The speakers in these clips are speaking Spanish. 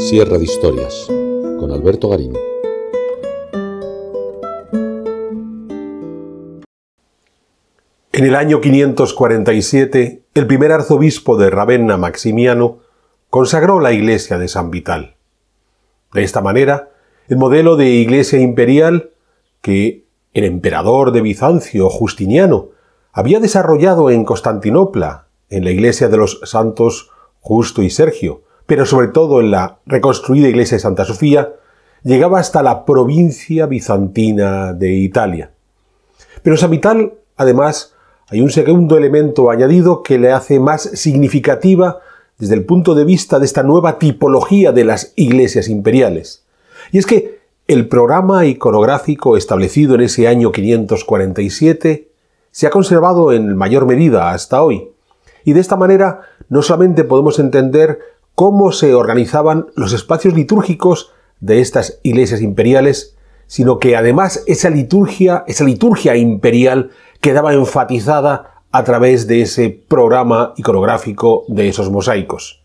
Sierra de Historias, con Alberto Garín. En el año 547, el primer arzobispo de Ravenna, Maximiano, consagró la iglesia de San Vital. De esta manera, el modelo de iglesia imperial que el emperador de Bizancio, Justiniano, había desarrollado en Constantinopla, en la iglesia de los santos Justo y Sergio, pero sobre todo en la reconstruida iglesia de Santa Sofía, llegaba hasta la provincia bizantina de Italia. Pero en San Vital, además, hay un segundo elemento añadido que le hace más significativa desde el punto de vista de esta nueva tipología de las iglesias imperiales. Y es que el programa iconográfico establecido en ese año 547 se ha conservado en mayor medida hasta hoy. Y de esta manera no solamente podemos entender cómo se organizaban los espacios litúrgicos de estas iglesias imperiales, sino que además esa liturgia imperial quedaba enfatizada a través de ese programa iconográfico de esos mosaicos.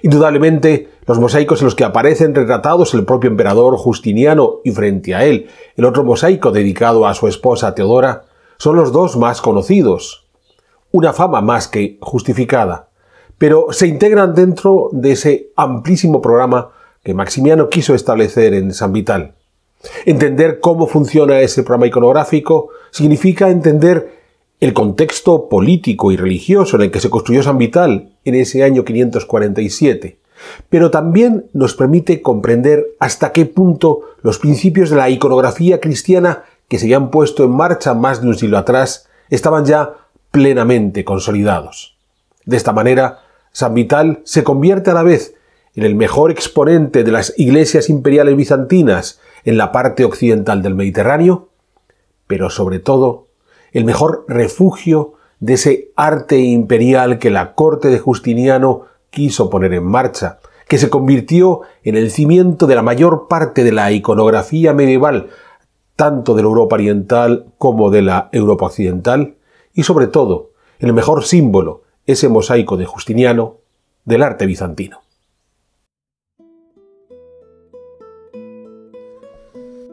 Indudablemente, los mosaicos en los que aparecen retratados el propio emperador Justiniano y frente a él el otro mosaico dedicado a su esposa Teodora son los dos más conocidos. Una fama más que justificada, pero se integran dentro de ese amplísimo programa que Maximiano quiso establecer en San Vital. Entender cómo funciona ese programa iconográfico significa entender el contexto político y religioso en el que se construyó San Vital en ese año 547, pero también nos permite comprender hasta qué punto los principios de la iconografía cristiana que se habían puesto en marcha más de un siglo atrás estaban ya plenamente consolidados. De esta manera, San Vital se convierte a la vez en el mejor exponente de las iglesias imperiales bizantinas en la parte occidental del Mediterráneo, pero sobre todo el mejor refugio de ese arte imperial que la corte de Justiniano quiso poner en marcha, que se convirtió en el cimiento de la mayor parte de la iconografía medieval, tanto de la Europa oriental como de la Europa occidental, y sobre todo el mejor símbolo, ese mosaico de Justiniano, del arte bizantino.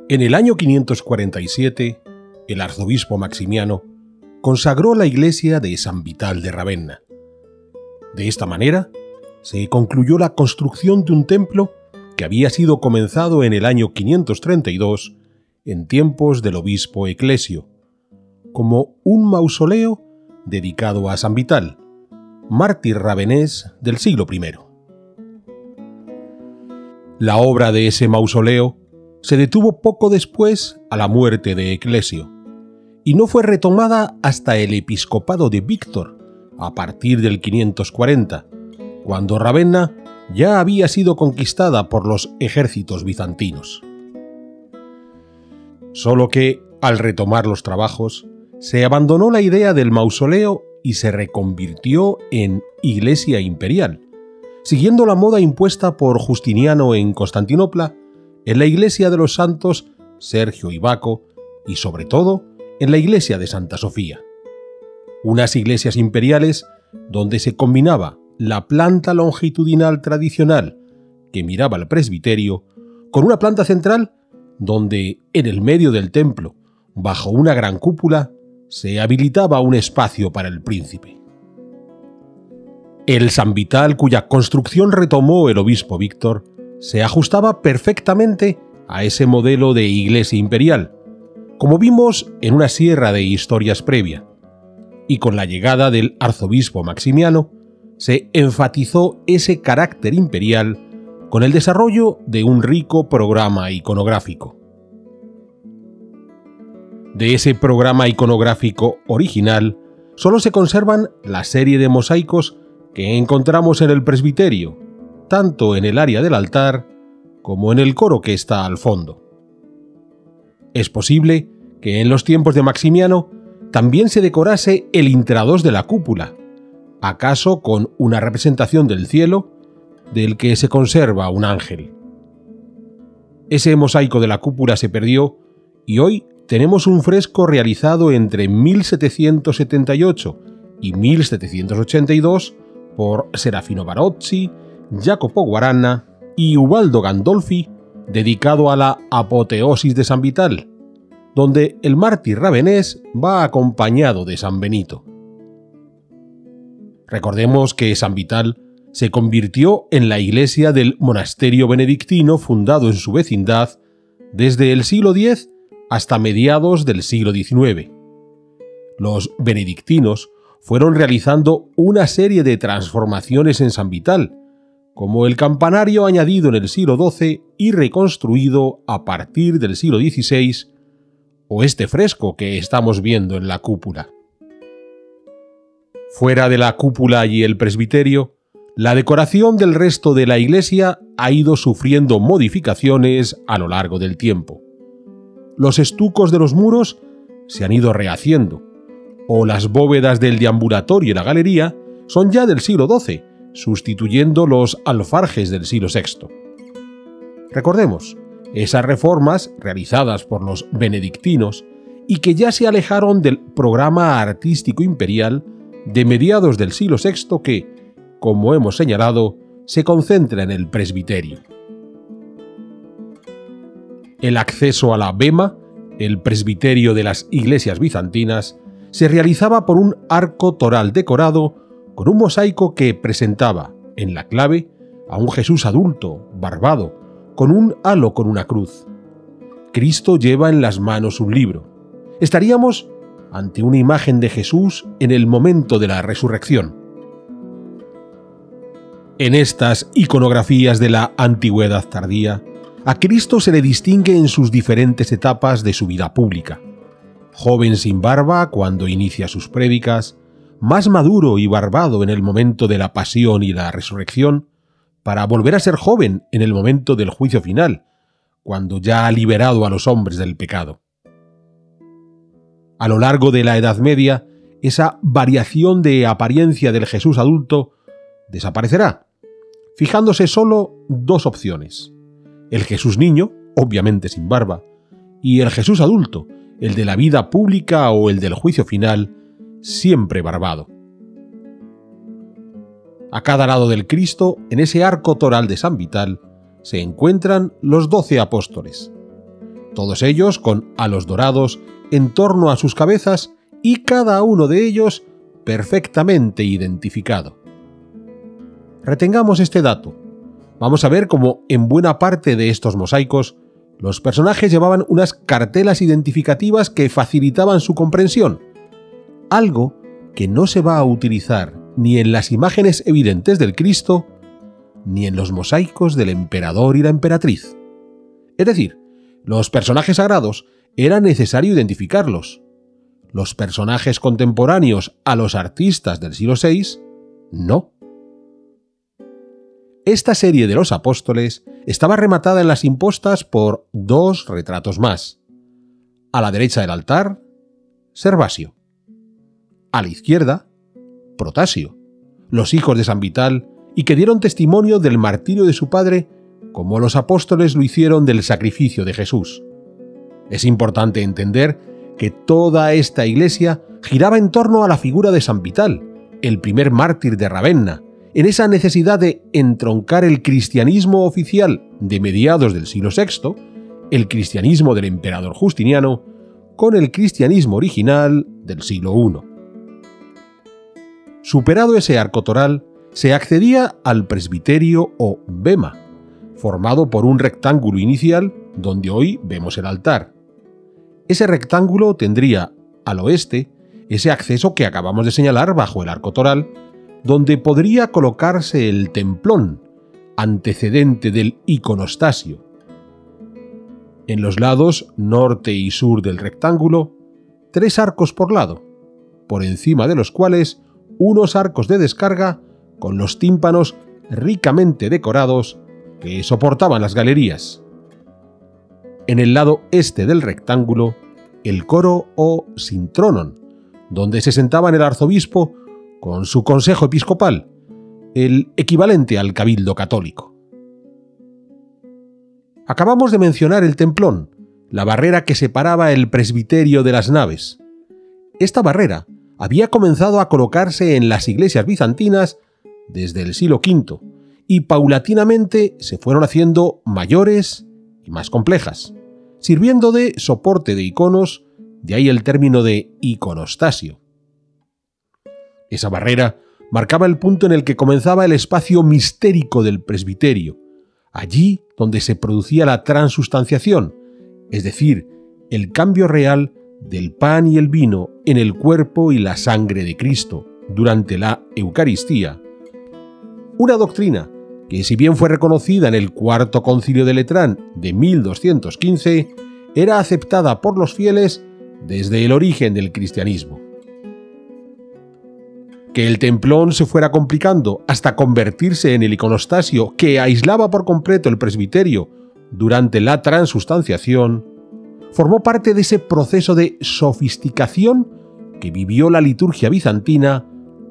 En el año 547, el arzobispo Maximiano consagró la iglesia de San Vital de Ravenna. De esta manera, se concluyó la construcción de un templo que había sido comenzado en el año 532 en tiempos del obispo Eclesio, como un mausoleo dedicado a San Vital, mártir ravenés del siglo I. La obra de ese mausoleo se detuvo poco después a la muerte de Eclesio, y no fue retomada hasta el episcopado de Víctor, a partir del 540, cuando Ravenna ya había sido conquistada por los ejércitos bizantinos. Solo que, al retomar los trabajos, se abandonó la idea del mausoleo y se reconvirtió en iglesia imperial, siguiendo la moda impuesta por Justiniano en Constantinopla, en la iglesia de los santos Sergio y Baco y, sobre todo, en la iglesia de Santa Sofía. Unas iglesias imperiales donde se combinaba la planta longitudinal tradicional que miraba al presbiterio con una planta central donde, en el medio del templo, bajo una gran cúpula, se habilitaba un espacio para el príncipe. El San Vital, cuya construcción retomó el obispo Víctor, se ajustaba perfectamente a ese modelo de iglesia imperial, como vimos en una sierra de historias previa, y con la llegada del arzobispo Maximiano se enfatizó ese carácter imperial con el desarrollo de un rico programa iconográfico. De ese programa iconográfico original solo se conservan la serie de mosaicos que encontramos en el presbiterio, tanto en el área del altar como en el coro que está al fondo. Es posible que en los tiempos de Maximiano también se decorase el intrados de la cúpula, acaso con una representación del cielo del que se conserva un ángel. Ese mosaico de la cúpula se perdió y hoy tenemos un fresco realizado entre 1778 y 1782 por Serafino Barozzi, Jacopo Guarana y Ubaldo Gandolfi, dedicado a la apoteosis de San Vital, donde el mártir ravenés va acompañado de San Benito. Recordemos que San Vital se convirtió en la iglesia del monasterio benedictino fundado en su vecindad desde el siglo X hasta mediados del siglo XIX. Los benedictinos fueron realizando una serie de transformaciones en San Vital, como el campanario añadido en el siglo XII y reconstruido a partir del siglo XVI, o este fresco que estamos viendo en la cúpula. Fuera de la cúpula y el presbiterio, la decoración del resto de la iglesia ha ido sufriendo modificaciones a lo largo del tiempo. Los estucos de los muros se han ido rehaciendo, o las bóvedas del deambulatorio y la galería son ya del siglo XII, sustituyendo los alfarjes del siglo VI. Recordemos, esas reformas realizadas por los benedictinos y que ya se alejaron del programa artístico imperial de mediados del siglo VI que, como hemos señalado, se concentra en el presbiterio. El acceso a la bema, el presbiterio de las iglesias bizantinas, se realizaba por un arco toral decorado con un mosaico que presentaba, en la clave, a un Jesús adulto, barbado, con un halo con una cruz. Cristo lleva en las manos un libro. Estaríamos ante una imagen de Jesús en el momento de la resurrección. En estas iconografías de la antigüedad tardía, a Cristo se le distingue en sus diferentes etapas de su vida pública. Joven sin barba cuando inicia sus prédicas, más maduro y barbado en el momento de la pasión y la resurrección, para volver a ser joven en el momento del juicio final, cuando ya ha liberado a los hombres del pecado. A lo largo de la Edad Media, esa variación de apariencia del Jesús adulto desaparecerá, fijándose solo dos opciones: el Jesús niño, obviamente sin barba, y el Jesús adulto, el de la vida pública o el del juicio final, siempre barbado. A cada lado del Cristo, en ese arco toral de San Vital, se encuentran los 12 apóstoles, todos ellos con halos dorados en torno a sus cabezas y cada uno de ellos perfectamente identificado. Retengamos este dato. Vamos a ver cómo en buena parte de estos mosaicos los personajes llevaban unas cartelas identificativas que facilitaban su comprensión, algo que no se va a utilizar ni en las imágenes evidentes del Cristo, ni en los mosaicos del emperador y la emperatriz. Es decir, los personajes sagrados era necesario identificarlos. Los personajes contemporáneos a los artistas del siglo VI, no. Esta serie de los apóstoles estaba rematada en las impostas por dos retratos más. A la derecha del altar, Servasio. A la izquierda, Protasio, los hijos de San Vital y que dieron testimonio del martirio de su padre como los apóstoles lo hicieron del sacrificio de Jesús. Es importante entender que toda esta iglesia giraba en torno a la figura de San Vital, el primer mártir de Ravenna, en esa necesidad de entroncar el cristianismo oficial de mediados del siglo VI, el cristianismo del emperador Justiniano, con el cristianismo original del siglo I. Superado ese arco toral, se accedía al presbiterio o bema, formado por un rectángulo inicial donde hoy vemos el altar. Ese rectángulo tendría, al oeste, ese acceso que acabamos de señalar bajo el arco toral, donde podría colocarse el templón, antecedente del iconostasio. En los lados norte y sur del rectángulo, 3 arcos por lado, por encima de los cuales unos arcos de descarga con los tímpanos ricamente decorados que soportaban las galerías. En el lado este del rectángulo, el coro o sintronon, donde se sentaban el arzobispo con su consejo episcopal, el equivalente al cabildo católico. Acabamos de mencionar el templón, la barrera que separaba el presbiterio de las naves. Esta barrera había comenzado a colocarse en las iglesias bizantinas desde el siglo V y paulatinamente se fueron haciendo mayores y más complejas, sirviendo de soporte de iconos, de ahí el término de iconostasio. Esa barrera marcaba el punto en el que comenzaba el espacio mistérico del presbiterio, allí donde se producía la transustanciación, es decir, el cambio real del pan y el vino en el cuerpo y la sangre de Cristo durante la Eucaristía. Una doctrina que, si bien fue reconocida en el Cuarto Concilio de Letrán de 1215, era aceptada por los fieles desde el origen del cristianismo. Que el templón se fuera complicando hasta convertirse en el iconostasio que aislaba por completo el presbiterio durante la transustanciación, formó parte de ese proceso de sofisticación que vivió la liturgia bizantina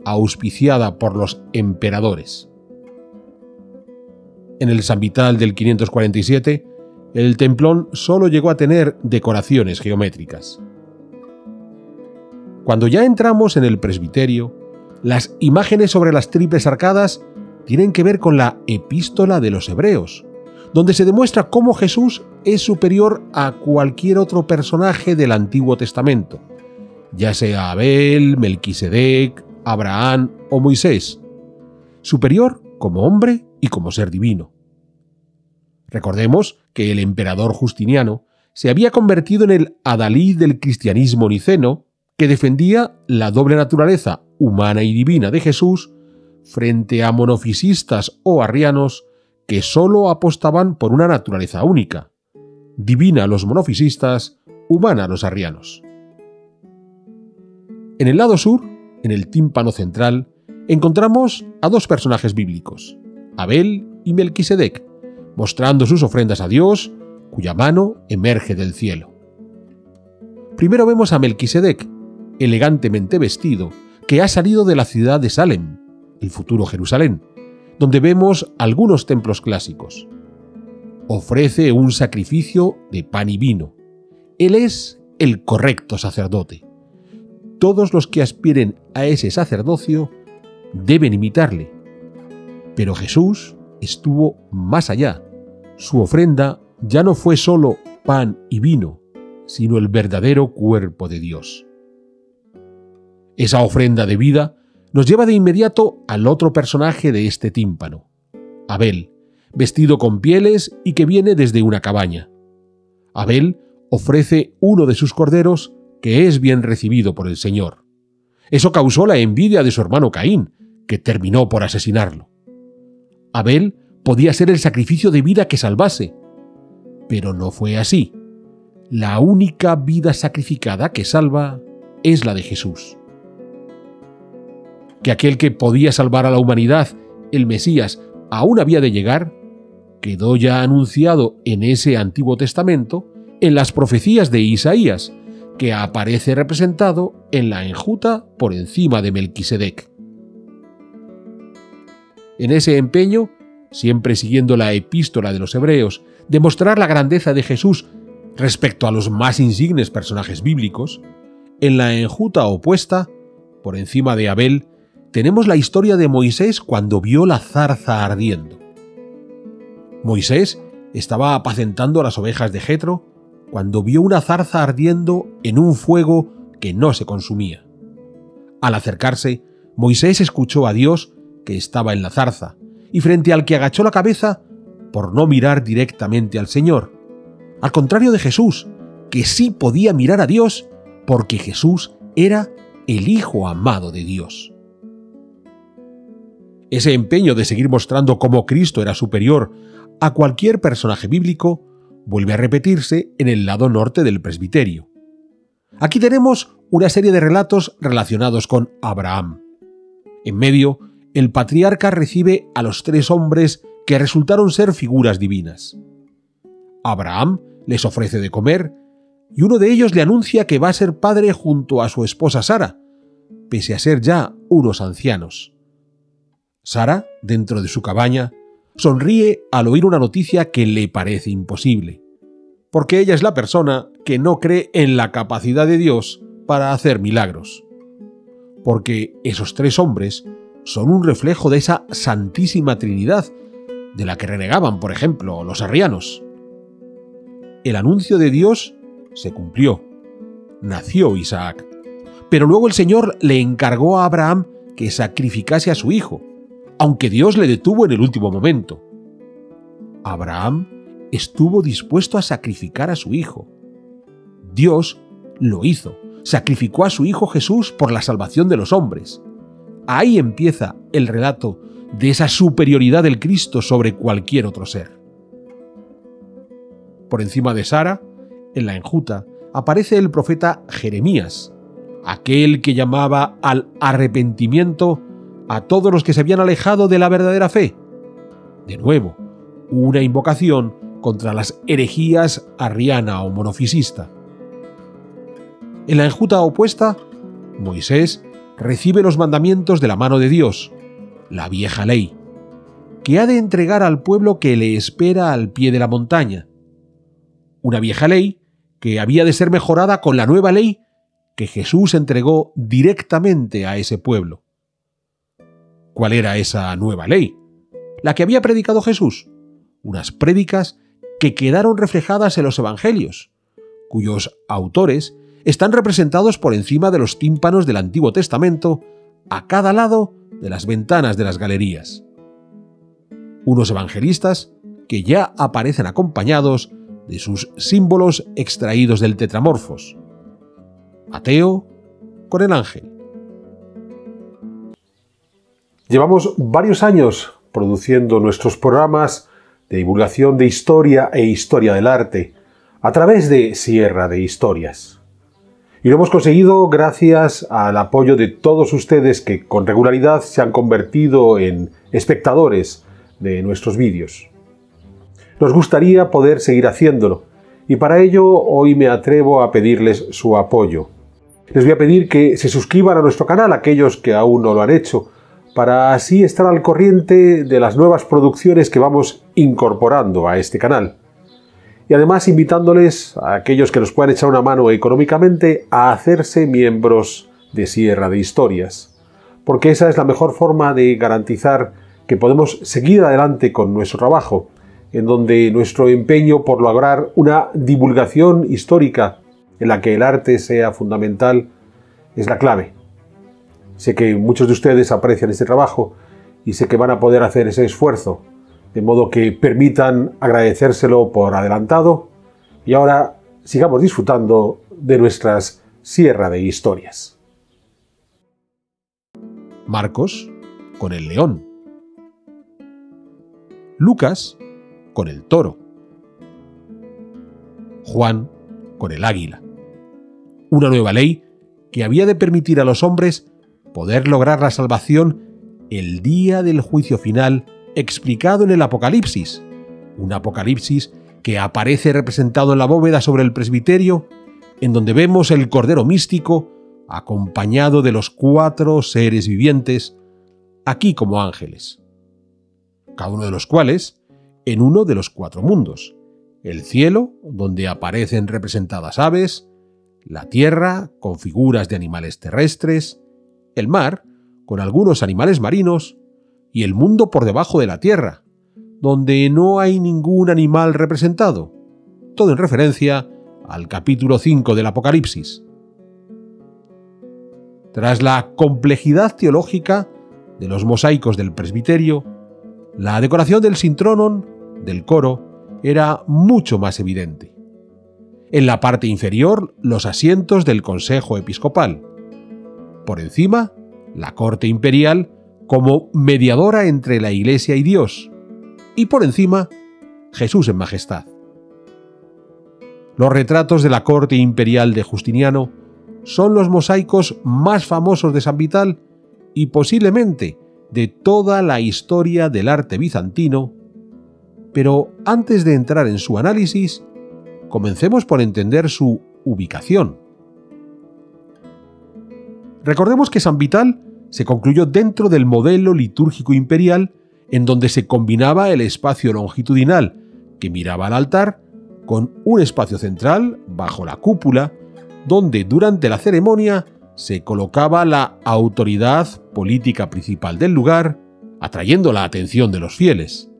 auspiciada por los emperadores. En el San Vital del 547, el templón solo llegó a tener decoraciones geométricas. Cuando ya entramos en el presbiterio, las imágenes sobre las triples arcadas tienen que ver con la Epístola de los Hebreos, donde se demuestra cómo Jesús es superior a cualquier otro personaje del Antiguo Testamento, ya sea Abel, Melquisedec, Abraham o Moisés, superior como hombre y como ser divino. Recordemos que el emperador Justiniano se había convertido en el adalid del cristianismo niceno, que defendía la doble naturaleza humana y divina de Jesús frente a monofisistas o arrianos que sólo apostaban por una naturaleza única, divina a los monofisistas, humana a los arrianos. En el lado sur, en el tímpano central, encontramos a dos personajes bíblicos, Abel y Melquisedec, mostrando sus ofrendas a Dios, cuya mano emerge del cielo. Primero vemos a Melquisedec, elegantemente vestido, que ha salido de la ciudad de Salem, el futuro Jerusalén, donde vemos algunos templos clásicos. Ofrece un sacrificio de pan y vino. Él es el correcto sacerdote. Todos los que aspiren a ese sacerdocio deben imitarle. Pero Jesús estuvo más allá. Su ofrenda ya no fue solo pan y vino, sino el verdadero cuerpo de Dios. Esa ofrenda de vida nos lleva de inmediato al otro personaje de este tímpano, Abel, vestido con pieles y que viene desde una cabaña. Abel ofrece uno de sus corderos que es bien recibido por el Señor. Eso causó la envidia de su hermano Caín, que terminó por asesinarlo. Abel podía ser el sacrificio de vida que salvase, pero no fue así. La única vida sacrificada que salva es la de Jesús. Que aquel que podía salvar a la humanidad, el Mesías, aún había de llegar, quedó ya anunciado en ese Antiguo Testamento, en las profecías de Isaías, que aparece representado en la enjuta por encima de Melquisedec. En ese empeño, siempre siguiendo la Epístola de los Hebreos, de mostrar la grandeza de Jesús respecto a los más insignes personajes bíblicos, en la enjuta opuesta, por encima de Abel, tenemos la historia de Moisés cuando vio la zarza ardiendo. Moisés estaba apacentando las ovejas de Jetro cuando vio una zarza ardiendo en un fuego que no se consumía. Al acercarse, Moisés escuchó a Dios que estaba en la zarza, y frente al que agachó la cabeza por no mirar directamente al Señor, al contrario de Jesús, que sí podía mirar a Dios porque Jesús era el Hijo amado de Dios. Ese empeño de seguir mostrando cómo Cristo era superior a cualquier personaje bíblico vuelve a repetirse en el lado norte del presbiterio. Aquí tenemos una serie de relatos relacionados con Abraham. En medio, el patriarca recibe a los tres hombres que resultaron ser figuras divinas. Abraham les ofrece de comer y uno de ellos le anuncia que va a ser padre junto a su esposa Sara, pese a ser ya unos ancianos. Sara, dentro de su cabaña, sonríe al oír una noticia que le parece imposible, porque ella es la persona que no cree en la capacidad de Dios para hacer milagros. Porque esos tres hombres son un reflejo de esa Santísima Trinidad de la que renegaban, por ejemplo, los arrianos. El anuncio de Dios se cumplió. Nació Isaac. Pero luego el Señor le encargó a Abraham que sacrificase a su hijo, aunque Dios le detuvo en el último momento. Abraham estuvo dispuesto a sacrificar a su hijo. Dios lo hizo, sacrificó a su hijo Jesús por la salvación de los hombres. Ahí empieza el relato de esa superioridad del Cristo sobre cualquier otro ser. Por encima de Sara, en la enjuta, aparece el profeta Jeremías, aquel que llamaba al arrepentimiento a todos los que se habían alejado de la verdadera fe. De nuevo, una invocación contra las herejías arriana o monofisista. En la enjuta opuesta, Moisés recibe los mandamientos de la mano de Dios, la vieja ley, que ha de entregar al pueblo que le espera al pie de la montaña. Una vieja ley que había de ser mejorada con la nueva ley que Jesús entregó directamente a ese pueblo. ¿Cuál era esa nueva ley? La que había predicado Jesús. Unas prédicas que quedaron reflejadas en los evangelios, cuyos autores están representados por encima de los tímpanos del Antiguo Testamento a cada lado de las ventanas de las galerías. Unos evangelistas que ya aparecen acompañados de sus símbolos extraídos del Tetramorfos. Mateo con el ángel. Llevamos varios años produciendo nuestros programas de divulgación de historia e historia del arte a través de Sierra de Historias. Y lo hemos conseguido gracias al apoyo de todos ustedes que con regularidad se han convertido en espectadores de nuestros vídeos. Nos gustaría poder seguir haciéndolo y para ello hoy me atrevo a pedirles su apoyo. Les voy a pedir que se suscriban a nuestro canal aquellos que aún no lo han hecho, para así estar al corriente de las nuevas producciones que vamos incorporando a este canal. Y además invitándoles a aquellos que nos puedan echar una mano económicamente a hacerse miembros de Sierra de Historias, porque esa es la mejor forma de garantizar que podemos seguir adelante con nuestro trabajo, en donde nuestro empeño por lograr una divulgación histórica en la que el arte sea fundamental es la clave. Sé que muchos de ustedes aprecian este trabajo y sé que van a poder hacer ese esfuerzo, de modo que permitan agradecérselo por adelantado y ahora sigamos disfrutando de nuestras Sierra de Historias. Marcos con el león. Lucas con el toro. Juan con el águila. Una nueva ley que había de permitir a los hombres poder lograr la salvación el día del juicio final explicado en el Apocalipsis, un Apocalipsis que aparece representado en la bóveda sobre el presbiterio, en donde vemos el Cordero místico acompañado de los 4 seres vivientes, aquí como ángeles, cada uno de los cuales en uno de los 4 mundos: el cielo, donde aparecen representadas aves, la tierra, con figuras de animales terrestres, el mar, con algunos animales marinos, y el mundo por debajo de la tierra, donde no hay ningún animal representado, todo en referencia al capítulo 5 del Apocalipsis. Tras la complejidad teológica de los mosaicos del presbiterio, la decoración del sintronon, del coro, era mucho más evidente. En la parte inferior, los asientos del Consejo Episcopal. Por encima, la corte imperial como mediadora entre la Iglesia y Dios. Y por encima, Jesús en majestad. Los retratos de la corte imperial de Justiniano son los mosaicos más famosos de San Vital y posiblemente de toda la historia del arte bizantino. Pero antes de entrar en su análisis, comencemos por entender su ubicación. Recordemos que San Vital se concluyó dentro del modelo litúrgico imperial, en donde se combinaba el espacio longitudinal que miraba al altar con un espacio central bajo la cúpula, donde durante la ceremonia se colocaba la autoridad política principal del lugar, atrayendo la atención de los fieles.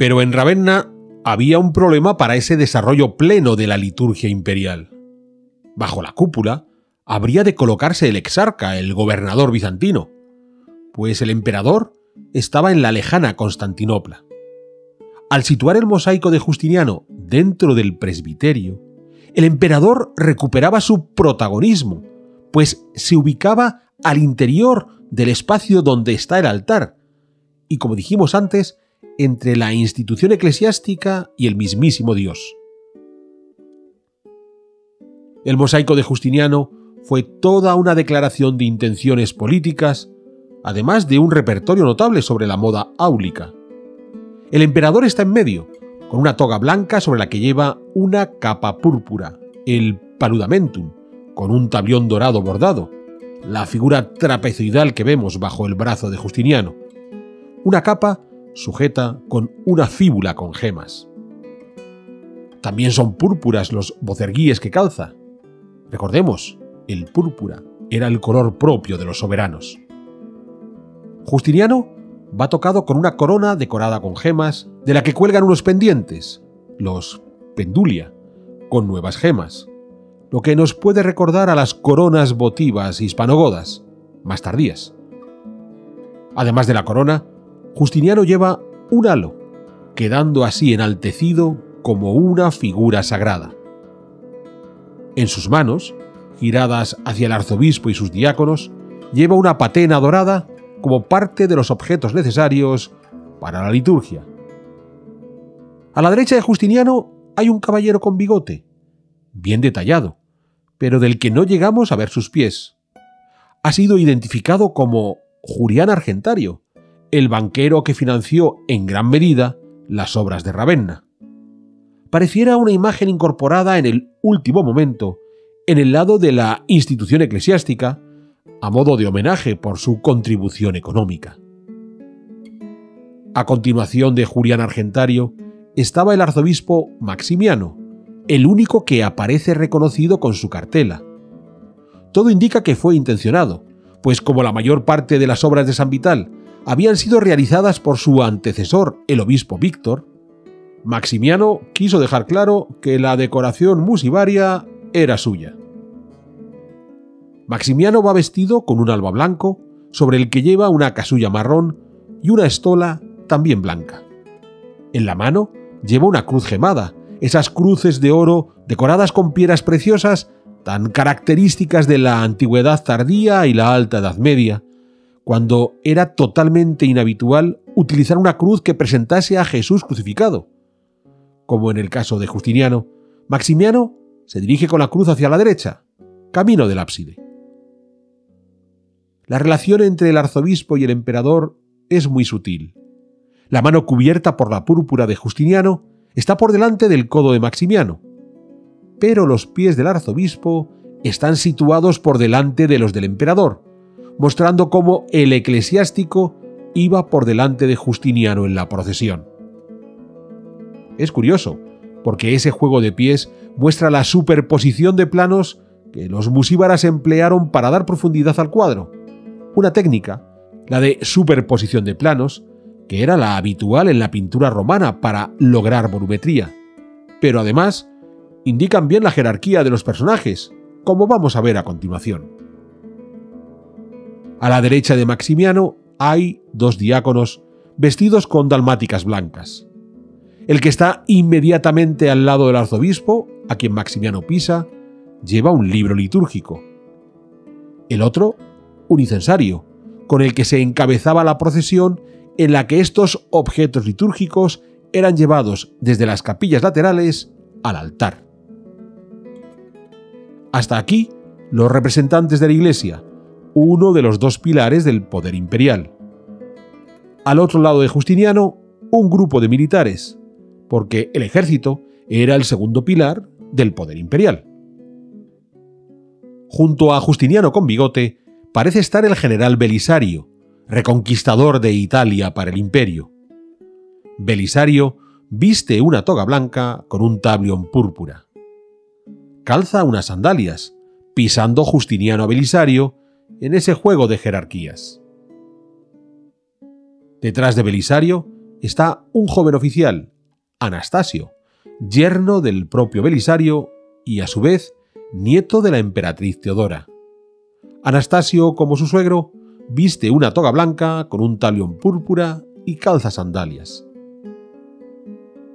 Pero en Ravenna había un problema para ese desarrollo pleno de la liturgia imperial. Bajo la cúpula habría de colocarse el exarca, el gobernador bizantino, pues el emperador estaba en la lejana Constantinopla. Al situar el mosaico de Justiniano dentro del presbiterio, el emperador recuperaba su protagonismo, pues se ubicaba al interior del espacio donde está el altar, y como dijimos antes, entre la institución eclesiástica y el mismísimo Dios. El mosaico de Justiniano fue toda una declaración de intenciones políticas, además de un repertorio notable sobre la moda áulica. El emperador está en medio, con una toga blanca sobre la que lleva una capa púrpura, el paludamentum, con un tablión dorado bordado, la figura trapezoidal que vemos bajo el brazo de Justiniano. Una capa sujeta con una fíbula con gemas. También son púrpuras los bocerguíes que calza. Recordemos, el púrpura era el color propio de los soberanos. Justiniano va tocado con una corona decorada con gemas, de la que cuelgan unos pendientes, los pendulia, con nuevas gemas, lo que nos puede recordar a las coronas votivas hispanogodas, más tardías. Además de la corona, Justiniano lleva un halo, quedando así enaltecido como una figura sagrada. En sus manos, giradas hacia el arzobispo y sus diáconos, lleva una patena dorada como parte de los objetos necesarios para la liturgia. A la derecha de Justiniano hay un caballero con bigote, bien detallado, pero del que no llegamos a ver sus pies. Ha sido identificado como Julián Argentario, el banquero que financió en gran medida las obras de Ravenna. Pareciera una imagen incorporada en el último momento, en el lado de la institución eclesiástica, a modo de homenaje por su contribución económica. A continuación de Julián Argentario estaba el arzobispo Maximiano, el único que aparece reconocido con su cartela. Todo indica que fue intencionado, pues como la mayor parte de las obras de San Vital habían sido realizadas por su antecesor, el obispo Víctor, Maximiano quiso dejar claro que la decoración musivaria era suya. Maximiano va vestido con un alba blanco, sobre el que lleva una casulla marrón y una estola también blanca. En la mano lleva una cruz gemada, esas cruces de oro decoradas con piedras preciosas tan características de la antigüedad tardía y la alta Edad Media, cuando era totalmente inhabitual utilizar una cruz que presentase a Jesús crucificado. Como en el caso de Justiniano, Maximiano se dirige con la cruz hacia la derecha, camino del ábside. La relación entre el arzobispo y el emperador es muy sutil. La mano cubierta por la púrpura de Justiniano está por delante del codo de Maximiano, pero los pies del arzobispo están situados por delante de los del emperador, mostrando cómo el eclesiástico iba por delante de Justiniano en la procesión. Es curioso, porque ese juego de pies muestra la superposición de planos que los musíbaras emplearon para dar profundidad al cuadro, una técnica, la de superposición de planos, que era la habitual en la pintura romana para lograr volumetría, pero además indican bien la jerarquía de los personajes, como vamos a ver a continuación. A la derecha de Maximiano hay dos diáconos vestidos con dalmáticas blancas. El que está inmediatamente al lado del arzobispo, a quien Maximiano pisa, lleva un libro litúrgico. El otro, un incensario, con el que se encabezaba la procesión en la que estos objetos litúrgicos eran llevados desde las capillas laterales al altar. Hasta aquí, los representantes de la Iglesia, uno de los dos pilares del poder imperial. Al otro lado de Justiniano, un grupo de militares, porque el ejército era el segundo pilar del poder imperial. Junto a Justiniano con bigote, parece estar el general Belisario, reconquistador de Italia para el imperio. Belisario viste una toga blanca con un tablión púrpura. Calza unas sandalias, pisando Justiniano a Belisario en ese juego de jerarquías. Detrás de Belisario está un joven oficial, Anastasio, yerno del propio Belisario y a su vez nieto de la emperatriz Teodora. Anastasio, como su suegro, viste una toga blanca con un talión púrpura y calza sandalias.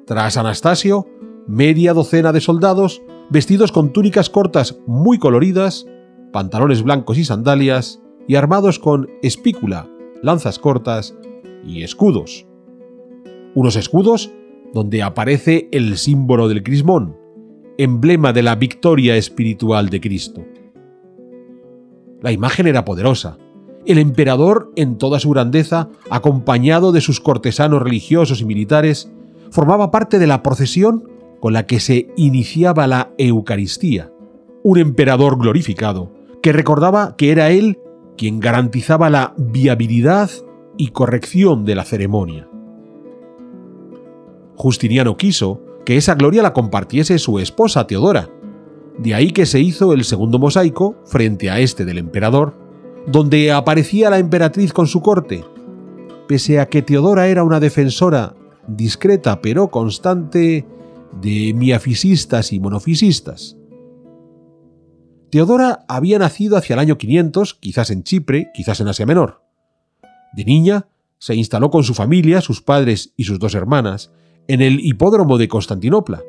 Tras Anastasio, media docena de soldados, vestidos con túnicas cortas muy coloridas, pantalones blancos y sandalias, y armados con espícula, lanzas cortas y escudos. Unos escudos donde aparece el símbolo del crismón, emblema de la victoria espiritual de Cristo. La imagen era poderosa. El emperador, en toda su grandeza, acompañado de sus cortesanos religiosos y militares, formaba parte de la procesión con la que se iniciaba la Eucaristía, un emperador glorificado que recordaba que era él quien garantizaba la viabilidad y corrección de la ceremonia. Justiniano quiso que esa gloria la compartiese su esposa Teodora, de ahí que se hizo el segundo mosaico frente a este del emperador, donde aparecía la emperatriz con su corte, pese a que Teodora era una defensora discreta pero constante de miafisistas y monofisistas. Teodora había nacido hacia el año 500, quizás en Chipre, quizás en Asia Menor. De niña, se instaló con su familia, sus padres y sus dos hermanas, en el hipódromo de Constantinopla,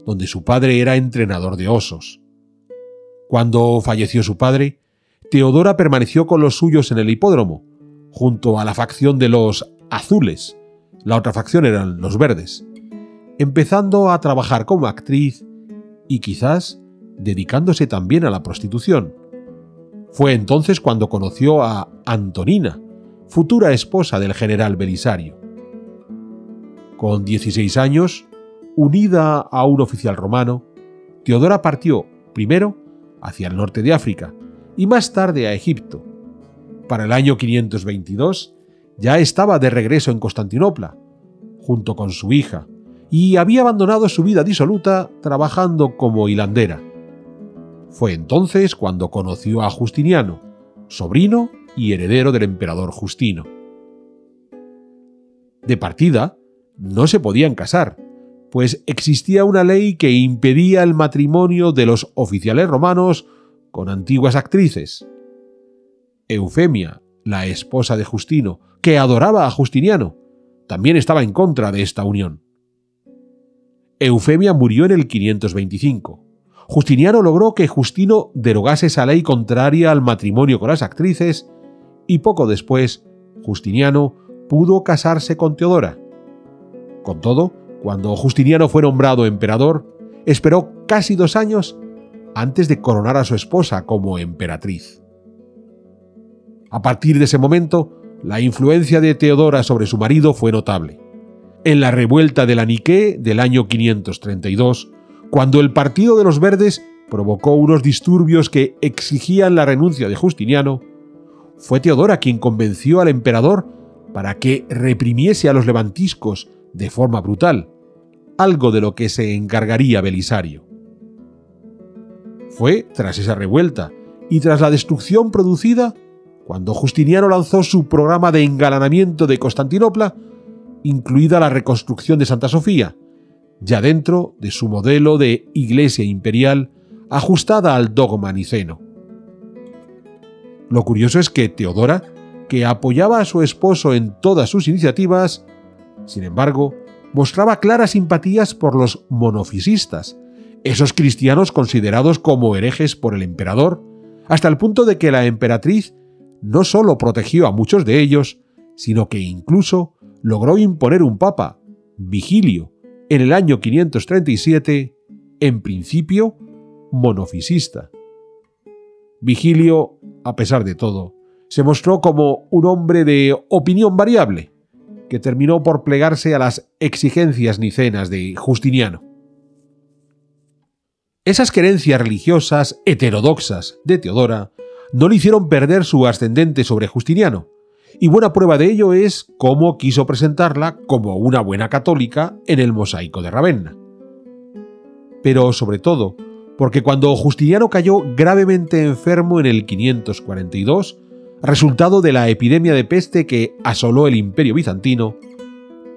donde su padre era entrenador de osos. Cuando falleció su padre, Teodora permaneció con los suyos en el hipódromo, junto a la facción de los azules, la otra facción eran los verdes, empezando a trabajar como actriz y quizás dedicándose también a la prostitución. Fue entonces cuando conoció a Antonina, futura esposa del general Belisario. Con 16 años, unida a un oficial romano, Teodora partió primero hacia el norte de África y más tarde a Egipto. Para el año 522 ya estaba de regreso en Constantinopla, junto con su hija, y había abandonado su vida disoluta trabajando como hilandera. Fue entonces cuando conoció a Justiniano, sobrino y heredero del emperador Justino. De partida, no se podían casar, pues existía una ley que impedía el matrimonio de los oficiales romanos con antiguas actrices. Eufemia, la esposa de Justino, que adoraba a Justiniano, también estaba en contra de esta unión. Eufemia murió en el 525. Justiniano logró que Justino derogase esa ley contraria al matrimonio con las actrices y poco después Justiniano pudo casarse con Teodora. Con todo, cuando Justiniano fue nombrado emperador, esperó casi 2 años antes de coronar a su esposa como emperatriz. A partir de ese momento, la influencia de Teodora sobre su marido fue notable. En la revuelta de la Niké del año 532, cuando el Partido de los Verdes provocó unos disturbios que exigían la renuncia de Justiniano, fue Teodora quien convenció al emperador para que reprimiese a los levantiscos de forma brutal, algo de lo que se encargaría Belisario. Fue tras esa revuelta y tras la destrucción producida cuando Justiniano lanzó su programa de engalanamiento de Constantinopla, incluida la reconstrucción de Santa Sofía, ya dentro de su modelo de iglesia imperial ajustada al dogma niceno. Lo curioso es que Teodora, que apoyaba a su esposo en todas sus iniciativas, sin embargo, mostraba claras simpatías por los monofisistas, esos cristianos considerados como herejes por el emperador, hasta el punto de que la emperatriz no solo protegió a muchos de ellos, sino que incluso logró imponer un papa, Vigilio, en el año 537, en principio monofisista. Vigilio, a pesar de todo, se mostró como un hombre de opinión variable, que terminó por plegarse a las exigencias nicenas de Justiniano. Esas creencias religiosas heterodoxas de Teodora no le hicieron perder su ascendente sobre Justiniano, y buena prueba de ello es cómo quiso presentarla como una buena católica en el mosaico de Ravenna. Pero sobre todo, porque cuando Justiniano cayó gravemente enfermo en el 542, resultado de la epidemia de peste que asoló el Imperio bizantino,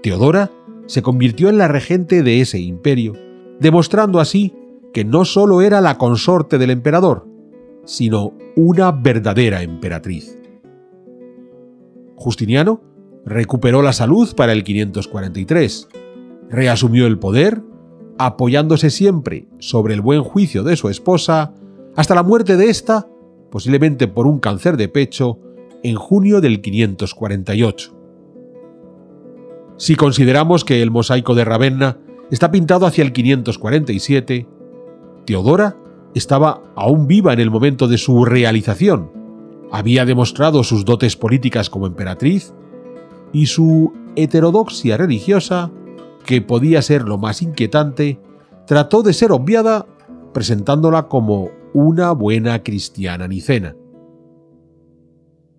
Teodora se convirtió en la regente de ese imperio, demostrando así que no solo era la consorte del emperador, sino una verdadera emperatriz. Justiniano recuperó la salud para el 543, reasumió el poder, apoyándose siempre sobre el buen juicio de su esposa, hasta la muerte de ésta, posiblemente por un cáncer de pecho, en junio del 548. Si consideramos que el mosaico de Ravenna está pintado hacia el 547, Teodora estaba aún viva en el momento de su realización, había demostrado sus dotes políticas como emperatriz y su heterodoxia religiosa, que podía ser lo más inquietante, trató de ser obviada presentándola como una buena cristiana nicena.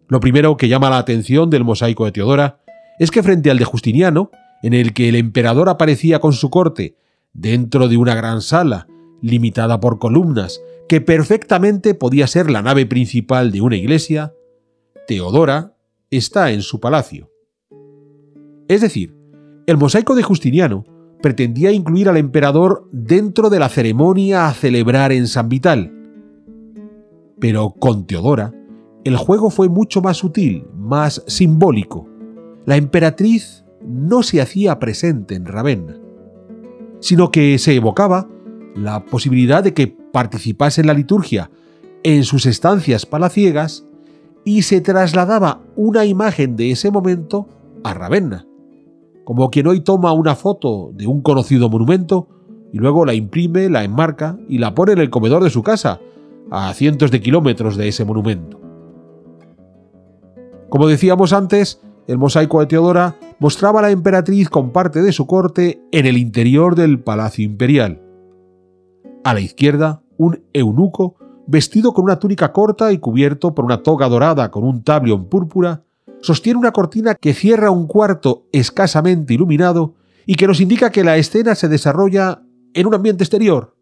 Lo primero que llama la atención del mosaico de Teodora es que frente al de Justiniano, en el que el emperador aparecía con su corte dentro de una gran sala limitada por columnas que perfectamente podía ser la nave principal de una iglesia, Teodora está en su palacio. Es decir, el mosaico de Justiniano pretendía incluir al emperador dentro de la ceremonia a celebrar en San Vital. Pero con Teodora, el juego fue mucho más sutil, más simbólico. La emperatriz no se hacía presente en Ravenna, sino que se evocaba la posibilidad de que participase en la liturgia en sus estancias palaciegas y se trasladaba una imagen de ese momento a Ravenna, como quien hoy toma una foto de un conocido monumento y luego la imprime, la enmarca y la pone en el comedor de su casa, a cientos de kilómetros de ese monumento. Como decíamos antes, el mosaico de Teodora mostraba a la emperatriz con parte de su corte en el interior del palacio imperial. A la izquierda, un eunuco, vestido con una túnica corta y cubierto por una toga dorada con un tablión púrpura, sostiene una cortina que cierra un cuarto escasamente iluminado y que nos indica que la escena se desarrolla en un ambiente exterior,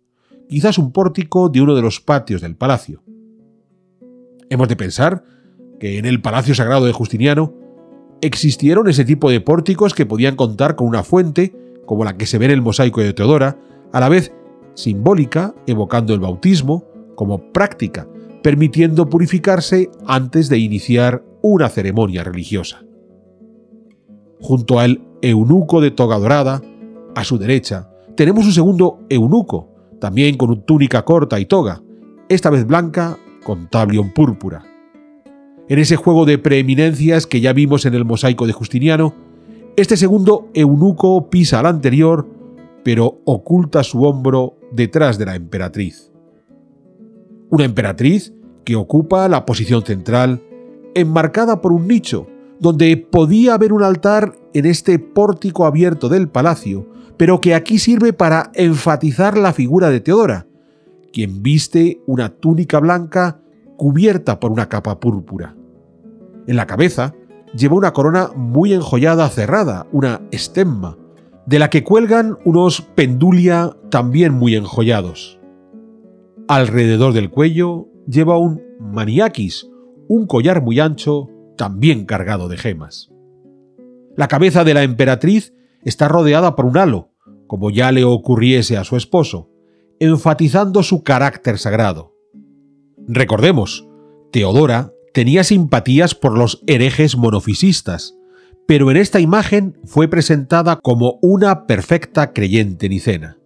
quizás un pórtico de uno de los patios del palacio. Hemos de pensar que en el Palacio Sagrado de Justiniano existieron ese tipo de pórticos que podían contar con una fuente, como la que se ve en el mosaico de Teodora, a la vez simbólica, evocando el bautismo, como práctica, permitiendo purificarse antes de iniciar una ceremonia religiosa. Junto al eunuco de toga dorada, a su derecha, tenemos un segundo eunuco, también con túnica corta y toga, esta vez blanca con tablión púrpura. En ese juego de preeminencias que ya vimos en el mosaico de Justiniano, este segundo eunuco pisa al anterior, pero oculta su hombro detrás de la emperatriz. Una emperatriz que ocupa la posición central, enmarcada por un nicho, donde podía haber un altar en este pórtico abierto del palacio, pero que aquí sirve para enfatizar la figura de Teodora, quien viste una túnica blanca cubierta por una capa púrpura. En la cabeza lleva una corona muy enjollada cerrada, una stemma, de la que cuelgan unos pendulia también muy enjollados. Alrededor del cuello lleva un maniakis, un collar muy ancho, también cargado de gemas. La cabeza de la emperatriz está rodeada por un halo, como ya le ocurriese a su esposo, enfatizando su carácter sagrado. Recordemos, Teodora tenía simpatías por los herejes monofisistas, pero en esta imagen fue presentada como una perfecta creyente nicena.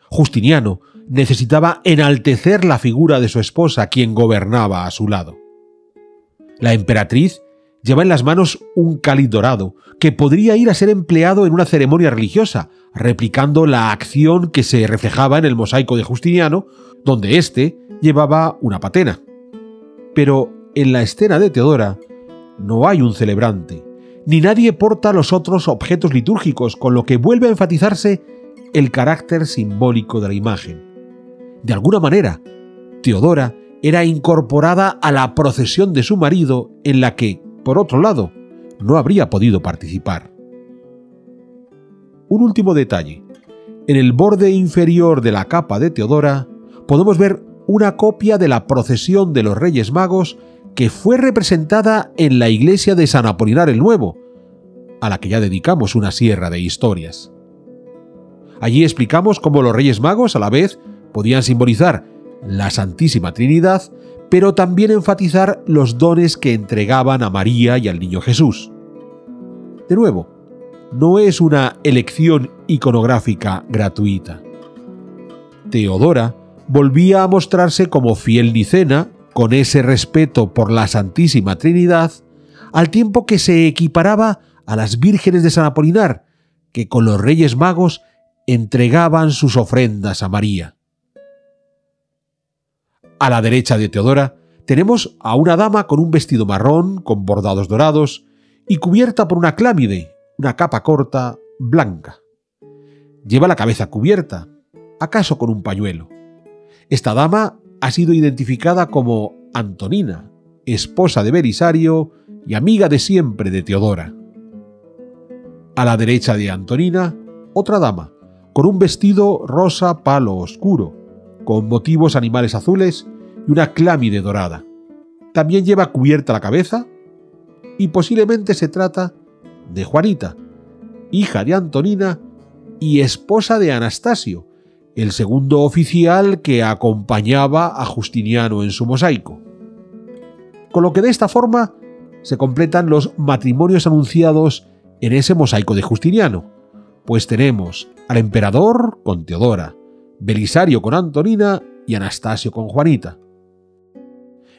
Justiniano necesitaba enaltecer la figura de su esposa, quien gobernaba a su lado. La emperatriz lleva en las manos un cáliz dorado que podría ir a ser empleado en una ceremonia religiosa, replicando la acción que se reflejaba en el mosaico de Justiniano, donde éste llevaba una patena. Pero en la escena de Teodora no hay un celebrante, ni nadie porta los otros objetos litúrgicos, con lo que vuelve a enfatizarse el carácter simbólico de la imagen. De alguna manera, Teodora era incorporada a la procesión de su marido, en la que, por otro lado, no habría podido participar. Un último detalle. En el borde inferior de la capa de Teodora podemos ver una copia de la procesión de los Reyes Magos que fue representada en la iglesia de San Apolinar el Nuevo, a la que ya dedicamos una sierra de historias. Allí explicamos cómo los Reyes Magos a la vez podían simbolizar la Santísima Trinidad, pero también enfatizar los dones que entregaban a María y al Niño Jesús. De nuevo, no es una elección iconográfica gratuita. Teodora volvía a mostrarse como fiel nicena, con ese respeto por la Santísima Trinidad, al tiempo que se equiparaba a las vírgenes de San Apolinar, que con los Reyes Magos entregaban sus ofrendas a María. A la derecha de Teodora tenemos a una dama con un vestido marrón con bordados dorados y cubierta por una clámide, una capa corta blanca. Lleva la cabeza cubierta, acaso con un pañuelo. Esta dama ha sido identificada como Antonina, esposa de Belisario y amiga de siempre de Teodora. A la derecha de Antonina, otra dama, con un vestido rosa palo oscuro, con motivos animales azules y una clámide dorada. También lleva cubierta la cabeza y posiblemente se trata de Juanita, hija de Antonina y esposa de Anastasio, el segundo oficial que acompañaba a Justiniano en su mosaico. Con lo que de esta forma se completan los matrimonios anunciados en ese mosaico de Justiniano, pues tenemos al emperador con Teodora, Belisario con Antonina y Anastasio con Juanita.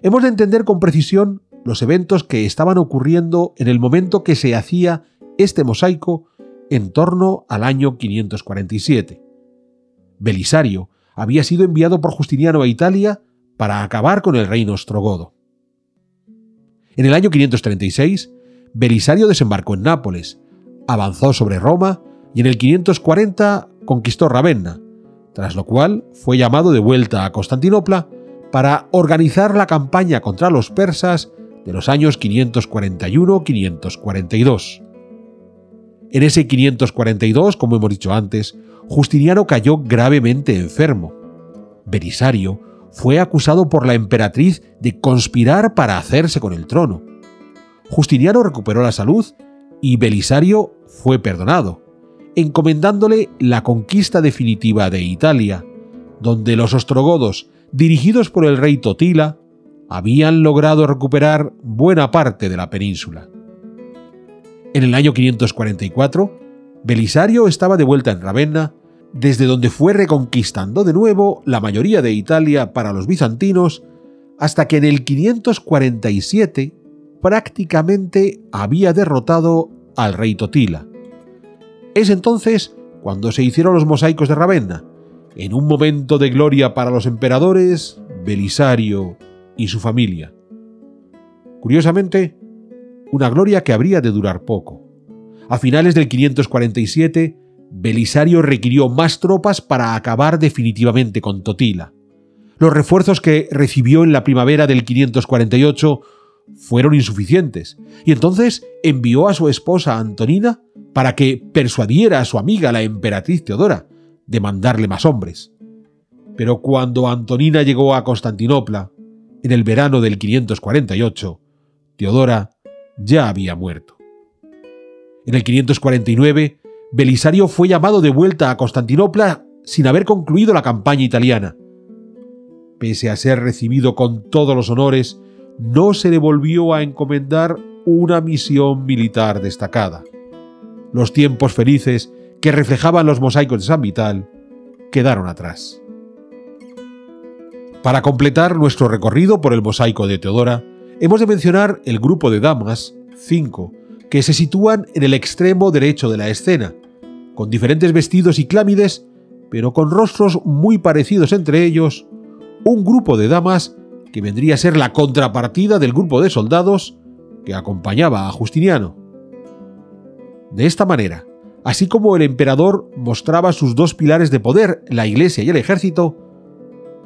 Hemos de entender con precisión los eventos que estaban ocurriendo en el momento que se hacía este mosaico en torno al año 547. Belisario había sido enviado por Justiniano a Italia para acabar con el reino ostrogodo. En el año 536, Belisario desembarcó en Nápoles, avanzó sobre Roma y en el 540 conquistó Ravenna, tras lo cual fue llamado de vuelta a Constantinopla para organizar la campaña contra los persas de los años 541-542. En ese 542, como hemos dicho antes, Justiniano cayó gravemente enfermo. Belisario fue acusado por la emperatriz de conspirar para hacerse con el trono. Justiniano recuperó la salud y Belisario fue perdonado, encomendándole la conquista definitiva de Italia, donde los ostrogodos, dirigidos por el rey Totila, habían logrado recuperar buena parte de la península. En el año 544, Belisario estaba de vuelta en Ravenna, desde donde fue reconquistando de nuevo la mayoría de Italia para los bizantinos, hasta que en el 547 prácticamente había derrotado al rey Totila. Es entonces cuando se hicieron los mosaicos de Ravenna, en un momento de gloria para los emperadores, Belisario y su familia. Curiosamente, una gloria que habría de durar poco. A finales del 547, Belisario requirió más tropas para acabar definitivamente con Totila. Los refuerzos que recibió en la primavera del 548 fueron insuficientes, y entonces envió a su esposa Antonina para que persuadiera a su amiga la emperatriz Teodora de mandarle más hombres. Pero cuando Antonina llegó a Constantinopla, en el verano del 548, Teodora ya había muerto. En el 549, Belisario fue llamado de vuelta a Constantinopla sin haber concluido la campaña italiana. Pese a ser recibido con todos los honores, no se le volvió a encomendar una misión militar destacada. Los tiempos felices que reflejaban los mosaicos de San Vital quedaron atrás. Para completar nuestro recorrido por el mosaico de Teodora, hemos de mencionar el grupo de damas, 5, que se sitúan en el extremo derecho de la escena, con diferentes vestidos y clámides, pero con rostros muy parecidos entre ellos, un grupo de damas que vendría a ser la contrapartida del grupo de soldados que acompañaba a Justiniano. De esta manera, así como el emperador mostraba sus dos pilares de poder, la iglesia y el ejército,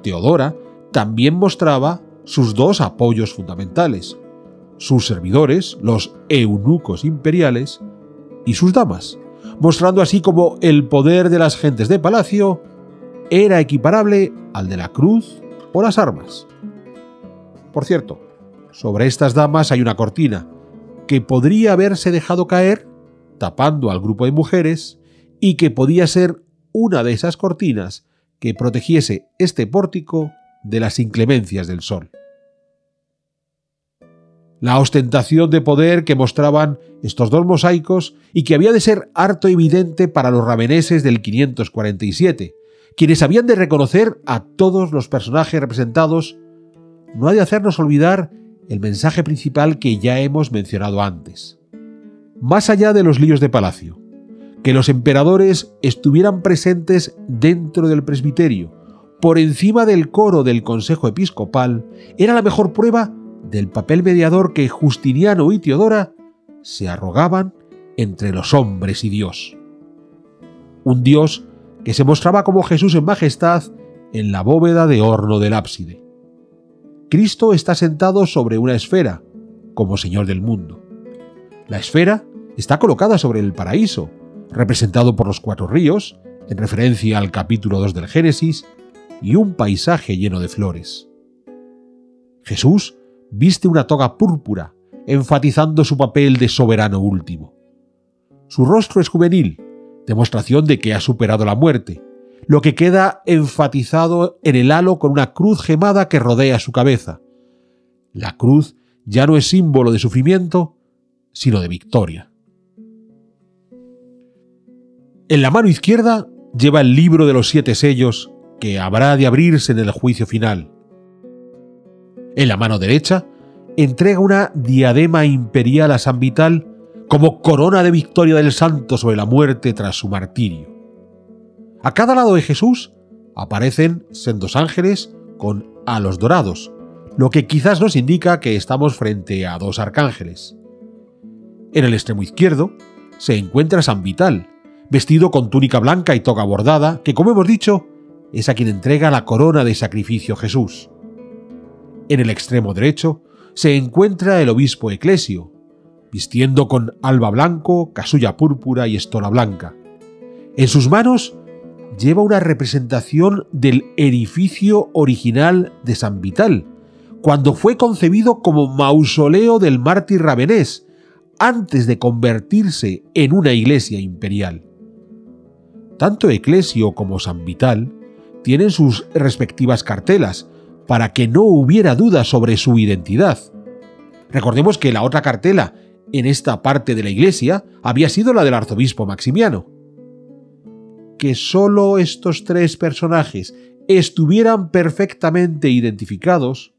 Teodora también mostraba sus dos apoyos fundamentales, sus servidores, los eunucos imperiales, y sus damas, mostrando así como el poder de las gentes de palacio era equiparable al de la cruz o las armas. Por cierto, sobre estas damas hay una cortina que podría haberse dejado caer tapando al grupo de mujeres y que podía ser una de esas cortinas que protegiese este pórtico de las inclemencias del sol. La ostentación de poder que mostraban estos dos mosaicos y que había de ser harto evidente para los raveneses del 547, quienes habían de reconocer a todos los personajes representados, no ha de hacernos olvidar el mensaje principal que ya hemos mencionado antes. Más allá de los líos de palacio, que los emperadores estuvieran presentes dentro del presbiterio, por encima del coro del Consejo Episcopal, era la mejor prueba del papel mediador que Justiniano y Teodora se arrogaban entre los hombres y Dios. Un Dios que se mostraba como Jesús en majestad en la bóveda de horno del ábside. Cristo está sentado sobre una esfera, como Señor del mundo. La esfera está colocada sobre el paraíso, representado por los 4 ríos, en referencia al capítulo 2 del Génesis, y un paisaje lleno de flores. Jesús viste una toga púrpura, enfatizando su papel de soberano último. Su rostro es juvenil, demostración de que ha superado la muerte, lo que queda enfatizado en el halo con una cruz gemada que rodea su cabeza. La cruz ya no es símbolo de sufrimiento, sino de victoria. En la mano izquierda lleva el libro de los 7 sellos que habrá de abrirse en el juicio final. En la mano derecha entrega una diadema imperial a San Vital como corona de victoria del santo sobre la muerte tras su martirio. A cada lado de Jesús aparecen sendos ángeles con halos dorados, lo que quizás nos indica que estamos frente a 2 arcángeles. En el extremo izquierdo se encuentra San Vital, vestido con túnica blanca y toga bordada, que, como hemos dicho, es a quien entrega la corona de sacrificio a Jesús. En el extremo derecho se encuentra el obispo Eclesio, vistiendo con alba blanco, casulla púrpura y estola blanca. En sus manos lleva una representación del edificio original de San Vital, cuando fue concebido como mausoleo del mártir ravenés, antes de convertirse en una iglesia imperial. Tanto Eclesio como San Vital tienen sus respectivas cartelas, para que no hubiera duda sobre su identidad. Recordemos que la otra cartela en esta parte de la iglesia había sido la del arzobispo Maximiano. Que solo estos 3 personajes estuvieran perfectamente identificados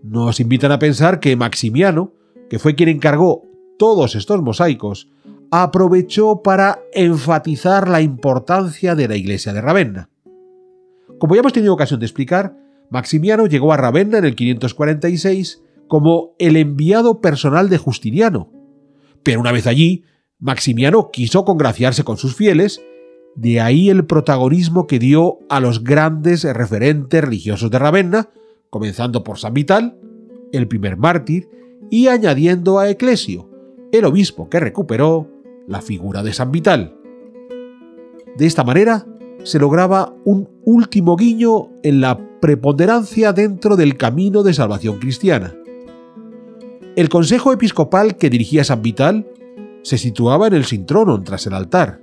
nos invitan a pensar que Maximiano, que fue quien encargó todos estos mosaicos, aprovechó para enfatizar la importancia de la iglesia de Ravenna. Como ya hemos tenido ocasión de explicar, Maximiano llegó a Ravenna en el 546 como el enviado personal de Justiniano, pero una vez allí, Maximiano quiso congraciarse con sus fieles, de ahí el protagonismo que dio a los grandes referentes religiosos de Ravenna, comenzando por San Vital, el primer mártir, y añadiendo a Eclesio, el obispo que recuperó la figura de San Vital. De esta manera, se lograba un último guiño en la preponderancia dentro del camino de salvación cristiana. El consejo episcopal que dirigía San Vital se situaba en el sintronon tras el altar.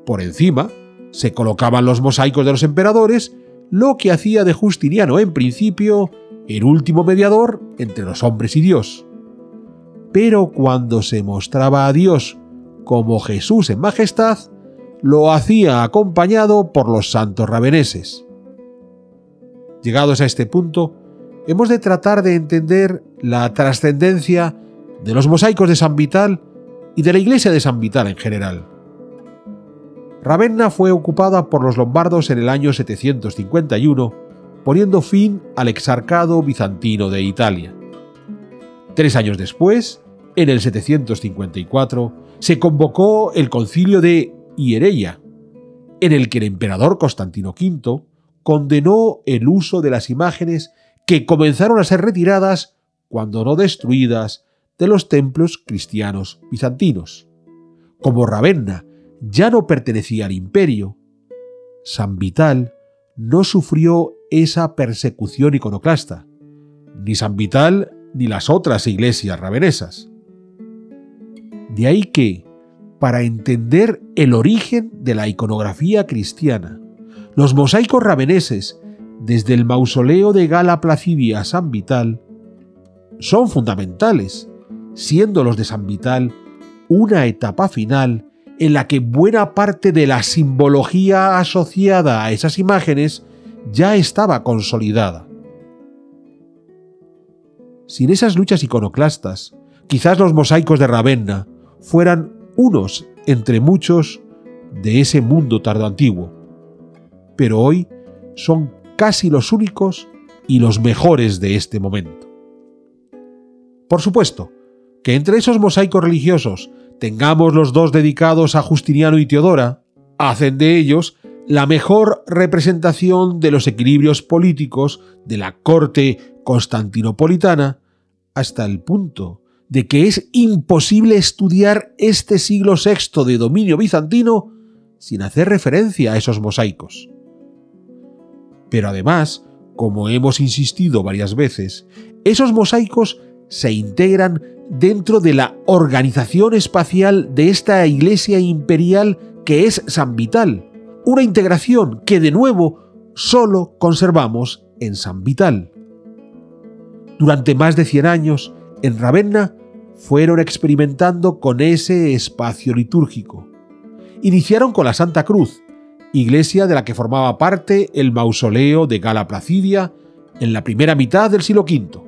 Por encima se colocaban los mosaicos de los emperadores, lo que hacía de Justiniano en principio el último mediador entre los hombres y Dios. Pero cuando se mostraba a Dios como Jesús en majestad, lo hacía acompañado por los santos raveneses. Llegados a este punto, hemos de tratar de entender la trascendencia de los mosaicos de San Vital y de la iglesia de San Vital en general. Ravenna fue ocupada por los lombardos en el año 751, poniendo fin al exarcado bizantino de Italia. 3 años después, en el 754, se convocó el concilio de Hiereia, en el que el emperador Constantino V condenó el uso de las imágenes que comenzaron a ser retiradas, cuando no destruidas, de los templos cristianos bizantinos. Como Ravenna ya no pertenecía al imperio, San Vital no sufrió esa persecución iconoclasta, ni San Vital ni las otras iglesias ravenesas. De ahí que, para entender el origen de la iconografía cristiana, los mosaicos raveneses, desde el mausoleo de Gala Placidia a San Vital, son fundamentales, siendo los de San Vital una etapa final en la que buena parte de la simbología asociada a esas imágenes ya estaba consolidada. Sin esas luchas iconoclastas, quizás los mosaicos de Ravenna fueran unos entre muchos de ese mundo tardoantiguo, pero hoy son casi los únicos y los mejores de este momento. Por supuesto, que entre esos mosaicos religiosos tengamos los dos dedicados a Justiniano y Teodora, hacen de ellos la mejor representación de los equilibrios políticos de la corte constantinopolitana, hasta el punto de que es imposible estudiar este siglo VI de dominio bizantino sin hacer referencia a esos mosaicos. Pero además, como hemos insistido varias veces, esos mosaicos se integran dentro de la organización espacial de esta iglesia imperial que es San Vital, una integración que de nuevo solo conservamos en San Vital. Durante más de 100 años, en Ravenna fueron experimentando con ese espacio litúrgico. Iniciaron con la Santa Cruz, iglesia de la que formaba parte el mausoleo de Gala Placidia en la primera mitad del siglo V.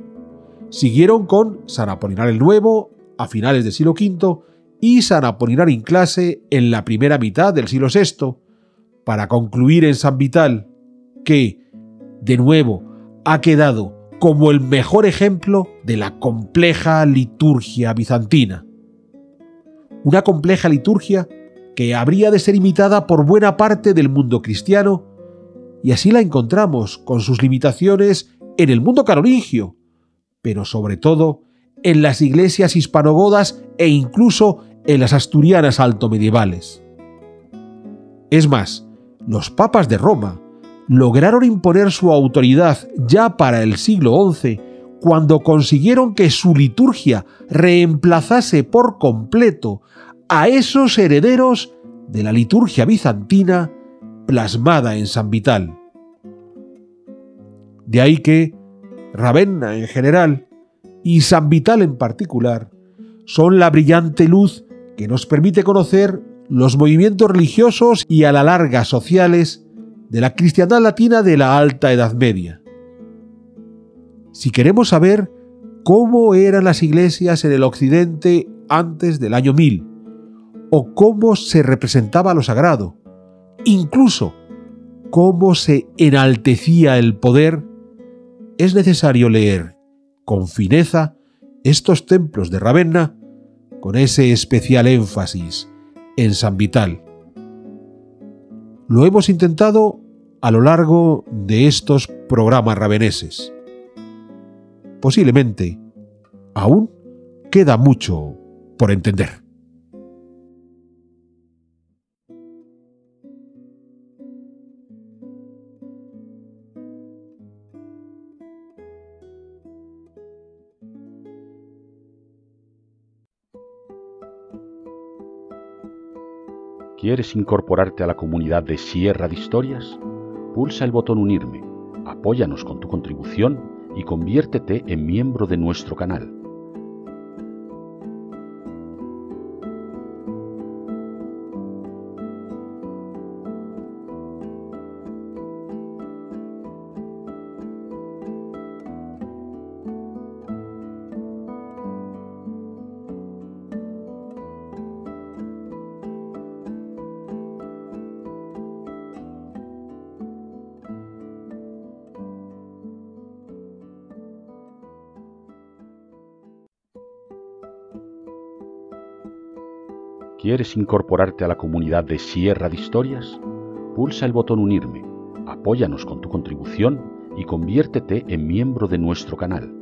Siguieron con San Apolinar el Nuevo a finales del siglo V y San Apolinar in Classe en la primera mitad del siglo VI, para concluir en San Vital, que, de nuevo, ha quedado como el mejor ejemplo de la compleja liturgia bizantina. Una compleja liturgia que habría de ser imitada por buena parte del mundo cristiano, y así la encontramos con sus limitaciones en el mundo carolingio, pero sobre todo en las iglesias hispanogodas e incluso en las asturianas altomedievales. Es más, los papas de Roma lograron imponer su autoridad ya para el siglo XI, cuando consiguieron que su liturgia reemplazase por completo a esos herederos de la liturgia bizantina plasmada en San Vital. De ahí que Ravenna en general y San Vital en particular son la brillante luz que nos permite conocer los movimientos religiosos y a la larga sociales de la cristiandad latina de la Alta Edad Media. Si queremos saber cómo eran las iglesias en el occidente antes del año 1000, o cómo se representaba lo sagrado, incluso cómo se enaltecía el poder, es necesario leer con fineza estos templos de Ravenna con ese especial énfasis en San Vital. Lo hemos intentado a lo largo de estos programas raveneses. Posiblemente aún queda mucho por entender. ¿Quieres incorporarte a la comunidad de Sierra de Historias? Pulsa el botón Unirme, apóyanos con tu contribución y conviértete en miembro de nuestro canal. ¿Quieres incorporarte a la comunidad de Sierra de Historias? Pulsa el botón Unirme, apóyanos con tu contribución y conviértete en miembro de nuestro canal.